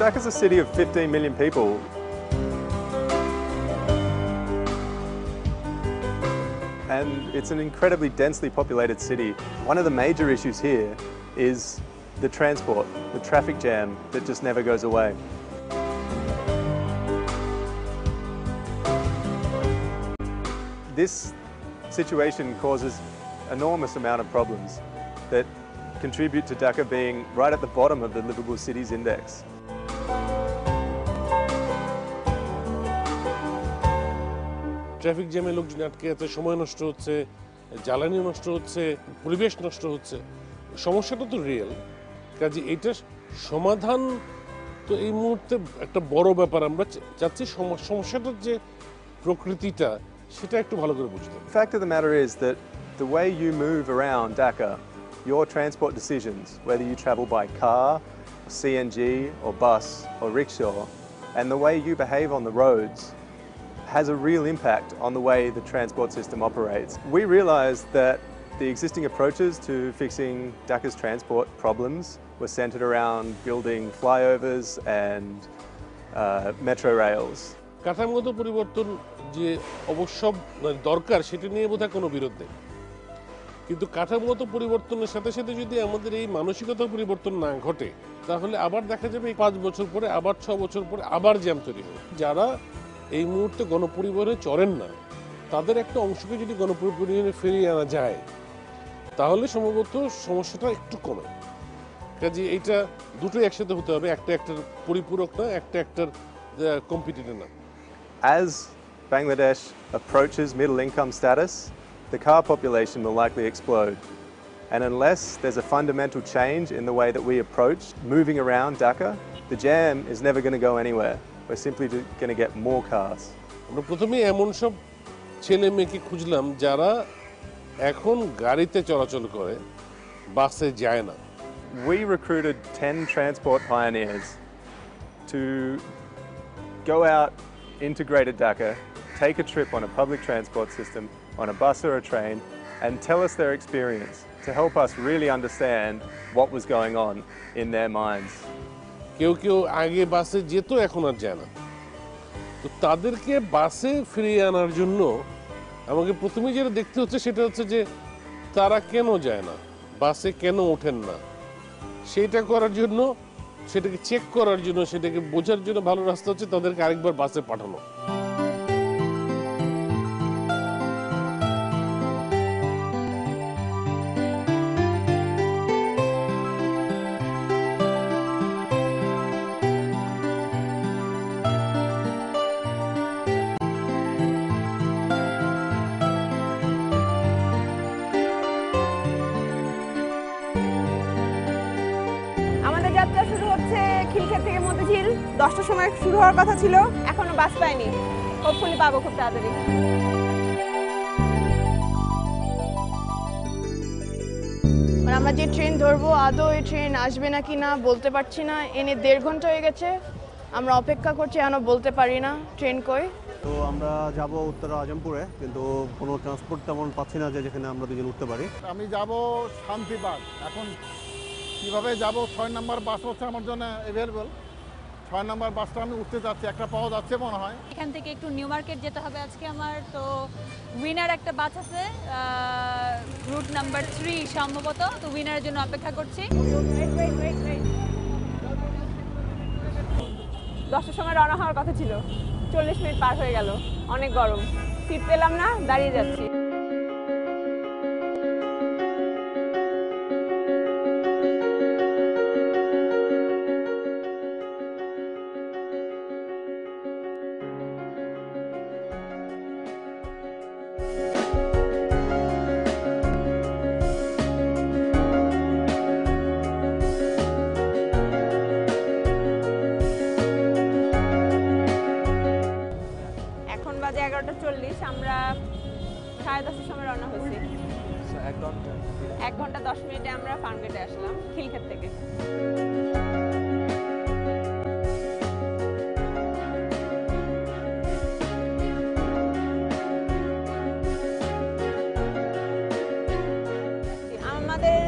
Dhaka is a city of 15 million people. And it's an incredibly densely populated city. One of the major issues here is the transport, the traffic jam that just never goes away. This situation causes enormous amount of problems that contribute to Dhaka being right at the bottom of the livable cities index. Traffic জ্যামে লোকজন আটকে আছে, সময় নষ্ট হচ্ছে, জ্বালানি নষ্ট হচ্ছে, পরিবেশ নষ্ট হচ্ছে। সমস্যাটা তো রিয়েল, কাজে এইটার সমাধান তো এই মুহূর্তে একটা বড় ব্যাপার। আমরা চাচ্ছি সমস্যাটার যে প্রকৃতিটা সেটা একটু ভালো করে বুঝতে। The fact of the matter is that the way you move around Dhaka, your transport decisions, whether you travel by car, CNG or bus or rickshaw, and the way you behave on the roads has a real impact on the way the transport system operates. We realised that the existing approaches to fixing Dhaka's transport problems were centred around building flyovers and metro rails. কাঠামোগত পরিবর্তন যে অবশ্য দরকার সেটা নিয়ে বোধহয় কোনো বিরোধ নেই, কিন্তু কাঠামোগত পরিবর্তনের সাথে সাথে যদি আমাদের এই মানসিকতার পরিবর্তন না ঘটে তাহলে আবার দেখা যাবে 5 বছর পরে আবার 6 বছর পরে আবার জ্যাম তৈরি হবে। যারা এই মুহূর্তে গণপরিবহনে চড়েন না তাদের একটা অংশকে যদি গণপরিবহনে ফিরিয়ে আনা যায় তাহলে সম্ভবত সমস্যাটা একটু কমে। কাজে এইটা দুটোই একসাথে হতে হবে, একটা একটার পরিপূরক না, একটা একটার কম্পিটিটর না। As Bangladesh approaches middle income status, the car population will likely explode. And unless there's a fundamental change in the way that we approach moving around Dhaka, the jam is never going to go anywhere. We're simply going to get more cars. আমরা প্রথমে এমন সব ছেলে মেয়েকে খুঁজলাম যারা এখন গাড়িতে চলাচল করে, বাসে যায় না। We recruited 10 transport pioneers to go out integrated Dhaka, take a trip on a public transport system, on a bus or a train, and tell us their experience to help us really understand what was going on in their minds. কেউ কেউ আগে বাসে যেত, এখন আর যায় না। তো তাদেরকে বাসে ফিরিয়ে আনার জন্য আমাকে প্রথমে যেটা দেখতে হচ্ছে সেটা হচ্ছে যে তারা কেন যায় না, বাসে কেন ওঠেন না, সেটা করার জন্য, সেটাকে চেক করার জন্য, সেটাকে বোঝার জন্য ভালো রাস্তা হচ্ছে তাদেরকে আরেকবার বাসে পাঠানো। যাত্রা শুরু হচ্ছে খিলক্ষেত থেকে মতিঝিল। 10টার সময় শুরু হওয়ার কথা ছিল, এখনো বাস পাইনি, হোপফুলি পাবো খুব তাড়াতাড়ি। আমরা যে ট্রেন ধরবো আদৌ এই ট্রেন আসবে নাকি না বলতে পারছি না। এনে 1.5 ঘন্টা হয়ে গেছে, আমরা অপেক্ষা করছি, এখনো বলতে পারি না ট্রেন কই। তো আমরা যাব উত্তর আজমপুরে, কিন্তু কোনো ট্রান্সপোর্ট তেমন পাচ্ছি না যে যেখানে আমরা দুজন উঠতে পারি। আমি যাব শান্তিবাগ, এখন কীভাবে যাব? 6 নম্বর বাস হচ্ছে আমার জন্য অ্যাভেলেবল। 6 নম্বর বাসটা আমি উঠতে যাচ্ছি, একটা পাওয়া যাচ্ছে মনে হয়। এখান থেকে একটু নিউ মার্কেট যেতে হবে আজকে আমার। তো উইনার একটা বাস আছে রুট নাম্বার 3 সম্ভবত, তো উইনারের জন্য অপেক্ষা করছি। 10টার সময় রওনা হওয়ার কথা ছিল, 40 মিনিট পার হয়ে গেল। অনেক গরম, সিট পেলাম না, দাঁড়িয়ে যাচ্ছি। বাজে 11:40, আমরা 10:30 সময় রওনা হয়েছি। 1 ঘন্টা 10 মিনিটে আমরা ফার্মগেটে আসলাম খিলক্ষেত থেকে। আমাদের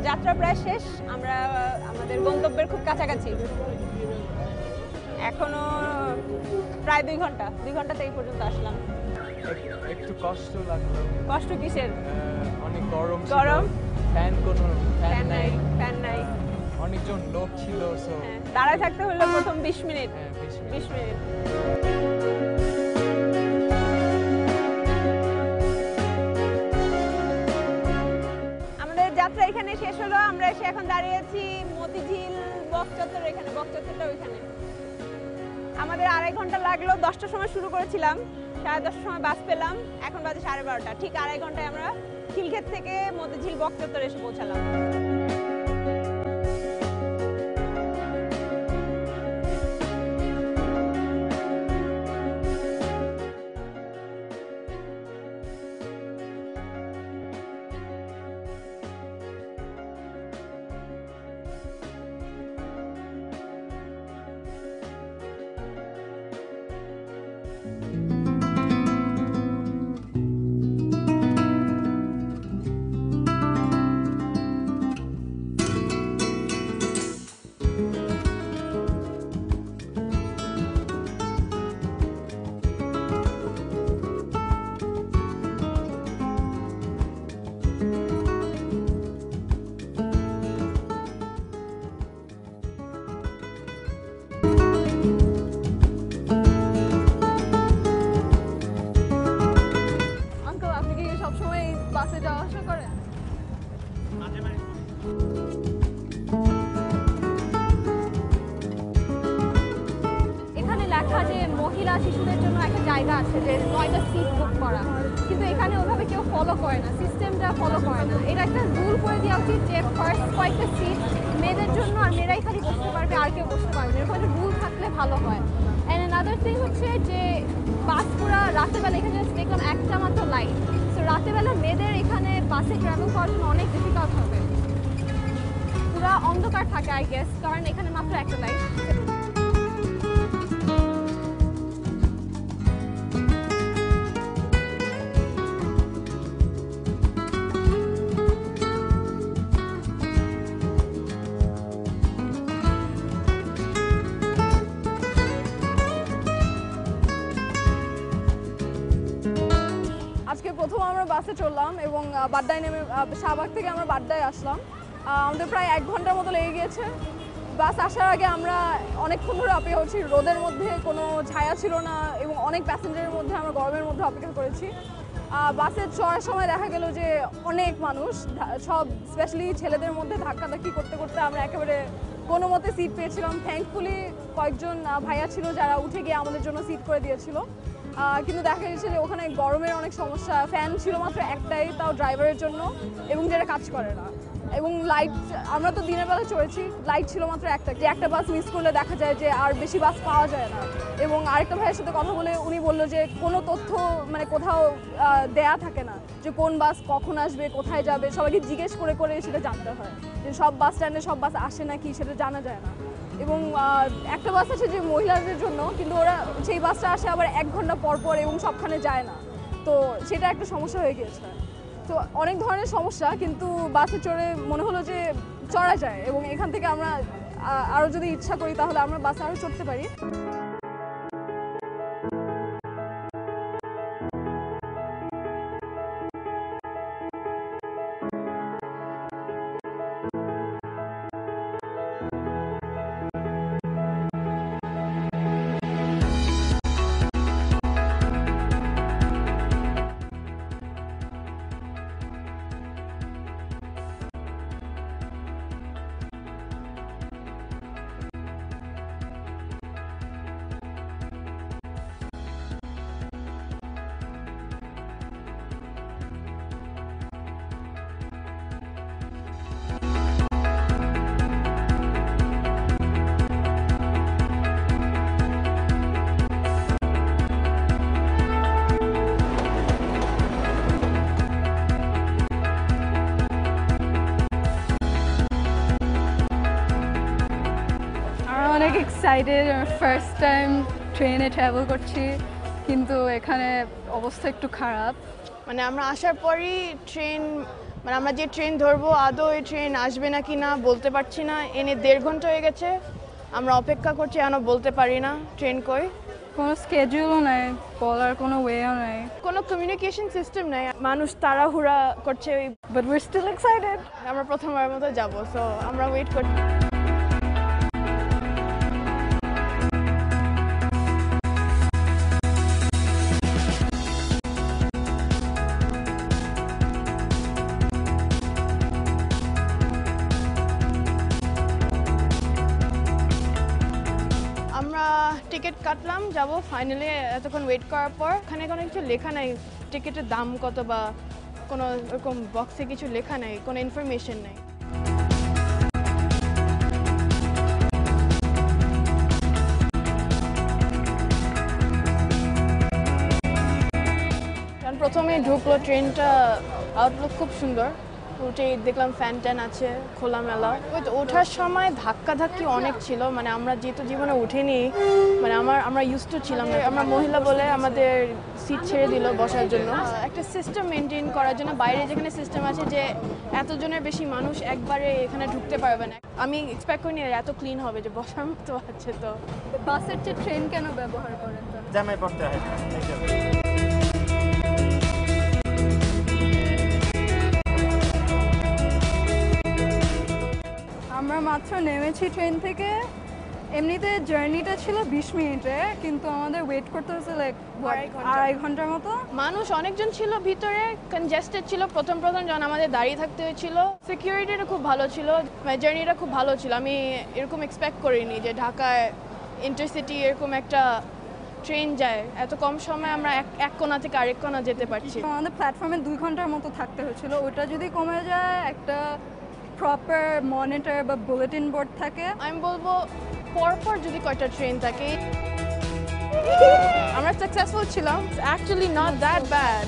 যাত্রা প্রায় শেষ, আমরা আমাদের গন্তব্যের খুব কাছাকাছি। এখনো প্রায় 2 ঘন্টাতে এই পর্যন্ত আসলাম। একটু কষ্ট লাগলো। কষ্ট কিসের? অনেক গরম ছিল। গরম? ফ্যান নাই। ফ্যান নাই। অনেকজন লোক ছিল, সো দাঁড়ায় থাকতে হলো প্রথম 20 মিনিট। 20 মিনিট। আমাদের যাত্রা এখানে শেষ হলো। আমরা এসে এখন দাঁড়িয়ে আছি মতিঝিল বকচত্বর, এখানে বকচত্বরটা ওইখানে। আমাদের 2.5 ঘন্টা লাগলো। 10টার সময় শুরু করেছিলাম, 10:30টার সময় বাস পেলাম, এখন বাজে 12:30। ঠিক 2.5 ঘন্টায় আমরা খিলক্ষেত থেকে মতিঝিল বকচত্বরে এসে পৌঁছালাম। শিশুদের জন্য একটা জায়গা আছে যে 9টা সিট বুক করা, কিন্তু এখানে ওইভাবে কেউ ফলো করে না, সিস্টেমটা ফলো করে না। এটা একটা রুল করে দেওয়া উচিত যে ফার্স্ট কয়েকটা সিট মেয়েদের জন্য, আর মেয়েরাই খালি বসতে পারবে, আর কেউ বসতে পারবে না। এরকম একটা রুল থাকলে ভালো হয়। অ্যান্ড অ্যানাদার থিং হচ্ছে যে বাসপুরা রাতেরবেলা এখানে দেখলাম একটা মাত্র লাইট, তো রাতেরবেলা মেয়েদের এখানে বাসে ট্রাভেল করার জন্য অনেক ডিফিকাল্ট হবে। পুরা অন্ধকার থাকে আই গেস, কারণ এখানে মাত্র একটা লাইট। আজকে প্রথম আমরা বাসে চললাম এবং বাড্ডায় নেমে শাহবাগ থেকে আমরা বাড্ডায় আসলাম। আমাদের প্রায় 1 ঘন্টার মতো লেগে গিয়েছে। বাস আসার আগে আমরা অনেকক্ষণ ধরে অপেক্ষা করছি, রোদের মধ্যে কোনো ছায়া ছিল না এবং অনেক প্যাসেঞ্জারের মধ্যে আমরা গরমের মধ্যে অপেক্ষা করেছি। বাসে চড়ার সময় দেখা গেল যে অনেক মানুষ, সব স্পেশালি ছেলেদের মধ্যে ধাক্কাধাক্কি করতে করতে আমরা একেবারে কোনো মতে সিট পেয়েছিলাম। থ্যাঙ্কফুলি কয়েকজন ভাইয়া ছিল যারা উঠে গিয়ে আমাদের জন্য সিট করে দিয়েছিল, কিন্তু দেখা গেছে যে ওখানে গরমের অনেক সমস্যা। ফ্যান ছিল মাত্র একটাই, তাও ড্রাইভারের জন্য, এবং যেটা কাজ করে না। এবং লাইট, আমরা তো দিনের বেলা চড়েছি, লাইট ছিল মাত্র একটা, যে একটা বাস মিস করলে দেখা যায় যে আর বেশি বাস পাওয়া যায় না। এবং আরেকটা ভাইয়ের সাথে কথা বলে উনি বললো যে কোনো তথ্য মানে কোথাও দেয়া থাকে না, যে কোন বাস কখন আসবে, কোথায় যাবে, সবাইকে জিজ্ঞেস করে করে সেটা জানতে হয়। যে সব বাস স্ট্যান্ডে সব বাস আসে নাকি সেটা জানা যায় না। এবং একটা বাস আছে যে মহিলাদের জন্য, কিন্তু ওরা সেই বাসটা আসে আবার 1 ঘন্টা পর পর এবং সবখানে যায় না, তো সেটা একটা সমস্যা হয়ে গিয়েছে। তো অনেক ধরনের সমস্যা, কিন্তু বাসে চড়ে মনে হলো যে চড়া যায় এবং এখান থেকে আমরা আরও যদি ইচ্ছা করি তাহলে আমরা বাসে আরও চড়তে পারি। অনেক এক্সাইটেড, ফার্স্ট টাইম ট্রেনে ট্রাভেল করছি, কিন্তু এখানে অবস্থা একটু খারাপ। মানে আমরা আসার পরই ট্রেন, মানে আমরা যে ট্রেন ধরবো আদৌ এই ট্রেন আসবে না কি না বলতে পারছি না। এনে 1.5 ঘন্টা হয়ে গেছে, আমরা অপেক্ষা করছি, এখনো বলতে পারি না ট্রেন কই। কোনো স্কেডিউলও নাই, বলার কোনো ওয়েও নাই, কোনো কমিউনিকেশন সিস্টেম নাই, মানুষ তাড়াহুড়া করছে। But we are still excited. আমরা প্রথমবারের মতো যাবো, সো আমরা ওয়েট করছি। আমরা টিকিট কাটলাম, যাব ফাইনালি। এতক্ষণ ওয়েট করার পর এখানে কোনো কিছু লেখা নাই টিকিটের দাম কত, বা কোনো এরকম বক্সে কিছু লেখা নাই, কোনো ইনফরমেশন নাই। কারণ প্রথমে ঢুকলো ট্রেনটা, আউটলুক খুব সুন্দর, উঠেই দেখলাম ফ্যান ট্যান আছে, খোলামেলা। ওই তো ওঠার সময় ধাক্কাধাক্কি অনেক ছিল, মানে আমরা যেহেতু জীবনে উঠিনি, মানে আমরা ইউজড টু ছিলাম না। আমরা মহিলা বলে আমাদের সিট ছেড়ে দিল বসার জন্য। একটা সিস্টেম মেনটেন করার জন্য বাইরে যেখানে সিস্টেম আছে যে এতজনের বেশি মানুষ একবারে এখানে ঢুকতে পারবে না, আমি এক্সপেক্ট করিনি এত ক্লিন হবে, যে বসার মতো আছে। তো বাসের চেয়ে ট্রেন কেন ব্যবহার করেন? জ্যামে পড়তে হয়। আমরা মাত্র নেমেছি ট্রেন থেকে। এমনিতে জার্নিটা ছিল 20 মিনিটে, কিন্তু আমাদের ওয়েট করতে হচ্ছে লাইক 2.5 ঘন্টার মতো। মানুষ অনেকজন ছিল ভিতরে, কনজেস্টেড ছিল প্রথম যখন আমাদের দাঁড়িয়ে থাকতে হয়েছিল। সিকিউরিটিটা খুব ভালো ছিল, জার্নিটা খুব ভালো ছিল। আমি এরকম এক্সপেক্ট করিনি যে ঢাকায় ইন্টারসিটি এরকম একটা ট্রেন যায়, এত কম সময়ে আমরা এক কোণা থেকে আরেক কোণা যেতে পারছি। আমাদের প্ল্যাটফর্মে 2 ঘন্টার মতো থাকতে হয়েছিল। ওটা যদি কমে যায়, একটা প্রপার মনিটর বা বুলেটিন বোর্ড থাকে, আমি বলবো পরপর যদি কয়টা ট্রেন থাকে। আমরা সাকসেসফুল ছিলাম, অ্যাকচুয়ালি নট দ্যাট ব্যাড।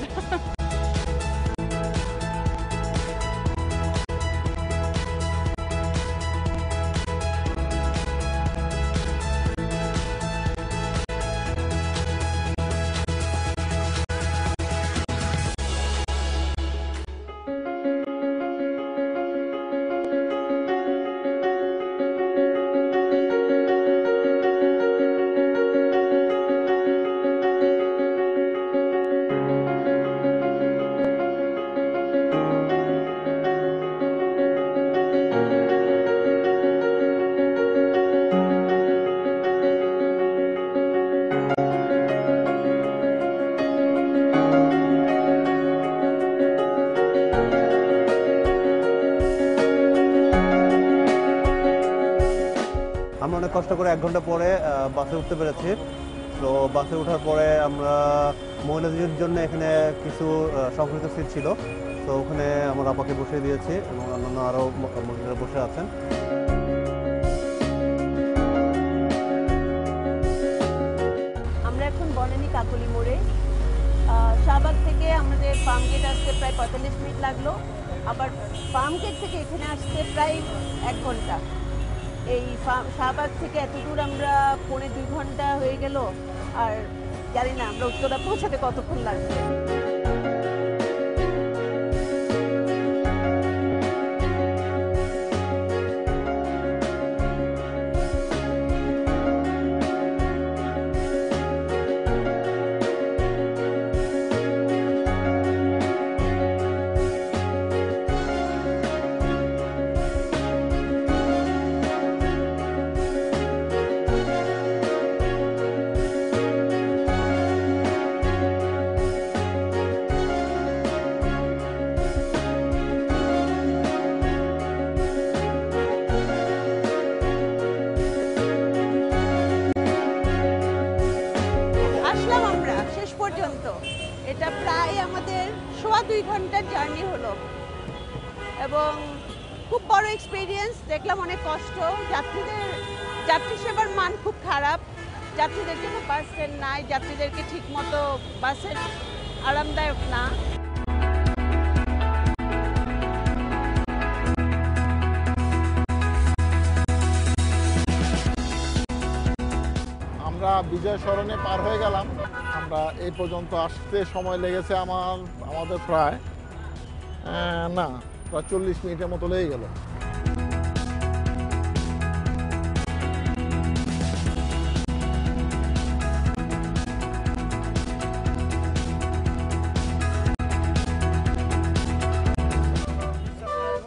আমরা অনেক কষ্ট করে 1 ঘন্টা পরে বাসে উঠতে পেরেছি। তো বাসে ওঠার পরে আমরা মহিলাদের জন্য এখানে কিছু সংরক্ষিত সিট ছিল, তো ওখানে আমার আপাকে বসিয়ে দিয়েছি এবং অন্যান্য আরও মহিলারা বসে আছেন। আমরা এখন বনানী কাকলি মোড়ে। শাহবাগ থেকে আমাদের ফার্মগেট আসতে প্রায় 45 মিনিট লাগলো, আবার ফার্মগেট থেকে এখানে আসতে প্রায় 1 ঘন্টা। এই শাহবাগ থেকে এত দূর আমরা 1.5-2 ঘন্টা হয়ে গেল, আর জানি না আমরা উত্তরা পৌঁছাতে কতক্ষণ লাগবে। এটা প্রায় আমাদের 1.25 ঘন্টার জার্নি হলো এবং খুব বড় এক্সপিরিয়েন্স। দেখলাম অনেক কষ্ট, যাত্রী সেবার মান খুব খারাপ, যাত্রীদের জন্য বাস স্ট্যান্ড নাই, যাত্রীদেরকে ঠিক মতো বাসের আরামদায়ক না। আমরা বিজয় সরণে পার হয়ে গেলাম। আমরা এই পর্যন্ত আসতে সময় লেগেছে আমাদের প্রায় 40 মিনিটের মতো লেগে গেল।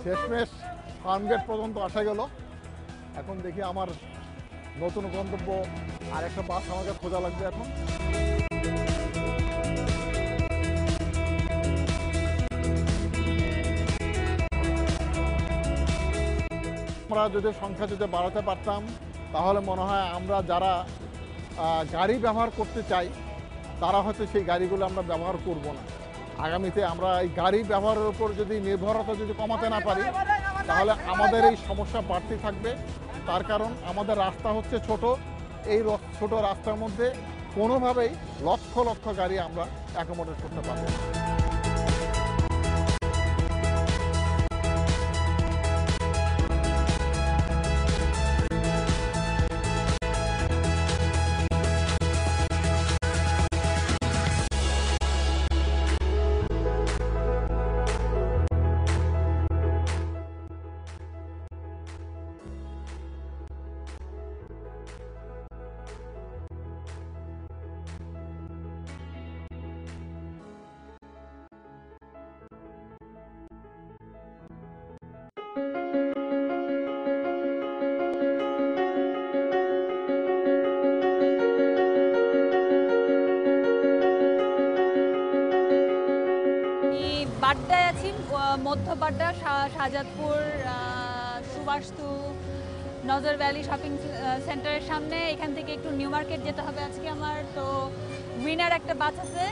শেষমেশ ফার্মগেট পর্যন্ত আসা গেল। এখন দেখি আমার নতুন গন্তব্য আরেকটা বাস আমাকে খোঁজা লাগবে এখন। আমরা যদি সংখ্যা বাড়াতে পারতাম তাহলে মনে হয় আমরা যারা গাড়ি ব্যবহার করতে চাই তারা হয়তো সেই গাড়িগুলো আমরা ব্যবহার করব না। আগামীতে আমরা এই গাড়ি ব্যবহারের উপর যদি নির্ভরতা কমাতে না পারি তাহলে আমাদের এই সমস্যা বাড়তে থাকবে। তার কারণ আমাদের রাস্তা হচ্ছে ছোট, এই ছোট রাস্তার মধ্যে কোনোভাবেই লক্ষ লক্ষ গাড়ি আমরা অ্যাকোমোডেট করতে পারবো না। বাড্ডায় আছি, মধ্য বাড্ডা, শাহজাদপুর, সুভাষতু, নজর ভ্যালি শপিং সেন্টারের সামনে। এখান থেকে একটু নিউ মার্কেট যেতে হবে আজকে আমার। তো উইনার একটা বাস আছে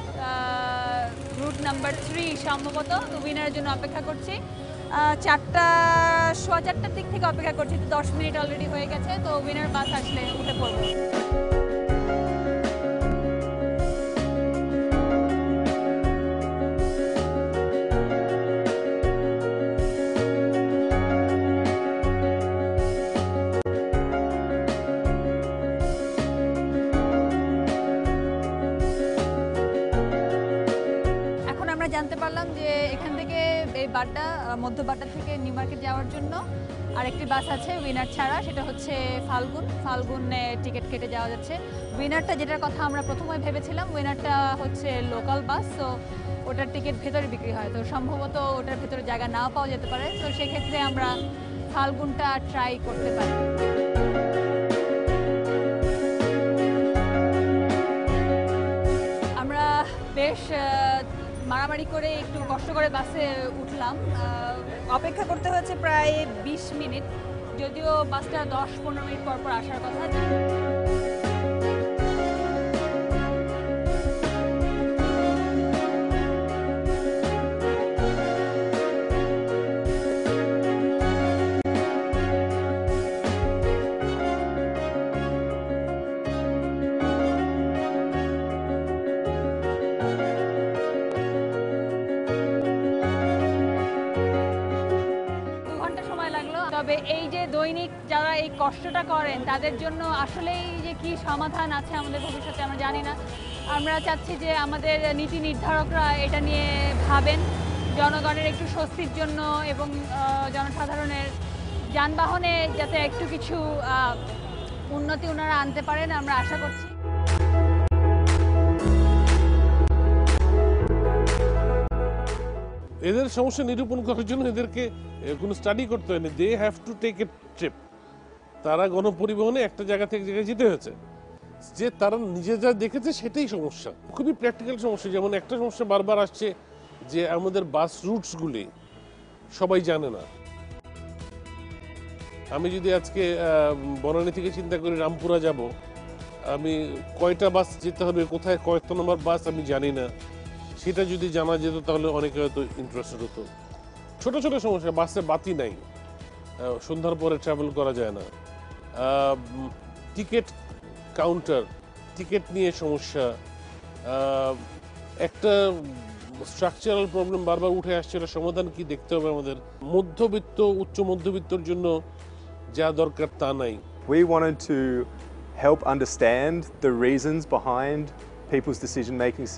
রুট নাম্বার 3 সম্ভবত। তো উইনারের জন্য অপেক্ষা করছি। 4টার দিক থেকে অপেক্ষা করছি, তো 10 মিনিট অলরেডি হয়ে গেছে। তো উইনার বাস আসলে উঠে পড়বো। জানতে পারলাম যে এখান থেকে এই বাড্ডা, মধ্য বাড্ডা থেকে নিউ মার্কেট যাওয়ার জন্য আরেকটি বাস আছে উইনার ছাড়া, সেটা হচ্ছে ফাল্গুনে টিকিট কেটে যাওয়া যাচ্ছে। উইনারটা যেটার কথা আমরা প্রথমে ভেবেছিলাম, উইনারটা হচ্ছে লোকাল বাস, তো ওটার টিকিট ভেতরে বিক্রি হয়। তো সম্ভবত ওটার ভেতরে জায়গা নাও পাওয়া যেতে পারে। তো সেক্ষেত্রে আমরা ফাল্গুনটা ট্রাই করতে পারি। আমরা বেশ মারামারি করে একটু কষ্ট করে বাসে উঠলাম। অপেক্ষা করতে হয়েছে প্রায় 20 মিনিট, যদিও বাসটা 10-15 মিনিট পর আসার কথা। তবে এই যে দৈনিক যারা এই কষ্টটা করেন তাদের জন্য আসলেই যে কি সমাধান আছে আমাদের ভবিষ্যতে আমরা জানি না। আমরা চাচ্ছি যে আমাদের নীতি নির্ধারকরা এটা নিয়ে ভাবেন, জনগণের একটু স্বস্তির জন্য এবং জনসাধারণের যানবাহনে যাতে একটু কিছু উন্নতি ওনারা আনতে পারেন, আমরা আশা করছি। এদের সমস্যা নিরূপণ করার জন্য এদেরকে কোনো স্টাডি করতে হয়নি, they have to take a trip. তারা গণপরিবহনে একটা জায়গা থেকে জায়গায় যেতে হয়েছে, যে তারা নিজে যা দেখেছে সেটাই সমস্যা, খুবই প্র্যাকটিক্যাল সমস্যা। যেমন একটা সমস্যা বারবার আসছে যে আমাদের বাস রুটসগুলি সবাই জানে না। আমি যদি আজকে বনানী থেকে চিন্তা করি রামপুরা যাব, আমি কয়টা বাস যেতে হবে, কোথায় কয়েক নম্বর বাস আমি জানি না, সেটা যদি জানা যেত তাহলে অনেকে হয়তো ইন্টারেস্টেড হতো। ছোট ছোট সমস্যা, বাসে বাতি নাই, সন্ধ্যার পরে ট্রাভেল করা যায় না, টিকিট কাউন্টার, টিকিট নিয়ে সমস্যা, একটা স্ট্রাকচারাল প্রবলেম বারবার উঠে আসছে, এটা সমাধান কি দেখতে হবে আমাদের। মধ্যবিত্ত, উচ্চ মধ্যবিত্তর জন্য যা দরকার তা নাই। We wanted to help understand the reasons behind people's decision making,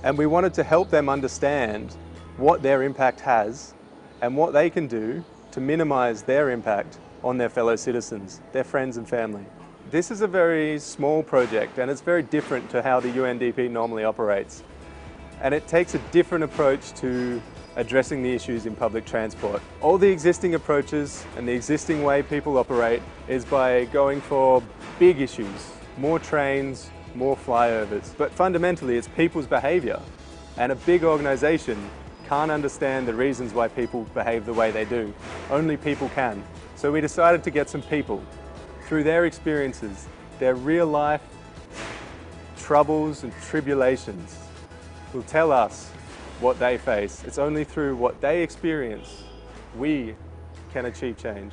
and we wanted to help them understand what their impact has and what they can do to minimize their impact on their fellow citizens, their friends and family. This is a very small project and it's very different to how the UNDP normally operates. And it takes a different approach to addressing the issues in public transport. All the existing approaches and the existing way people operate is by going for big issues, more trains, more flyovers. But fundamentally, it's people's behaviour. And a big organisation can't understand the reasons why people behave the way they do. Only people can. So we decided to get some people, through their experiences, their real life troubles and tribulations, will tell us what they face. It's only through what they experience we can achieve change.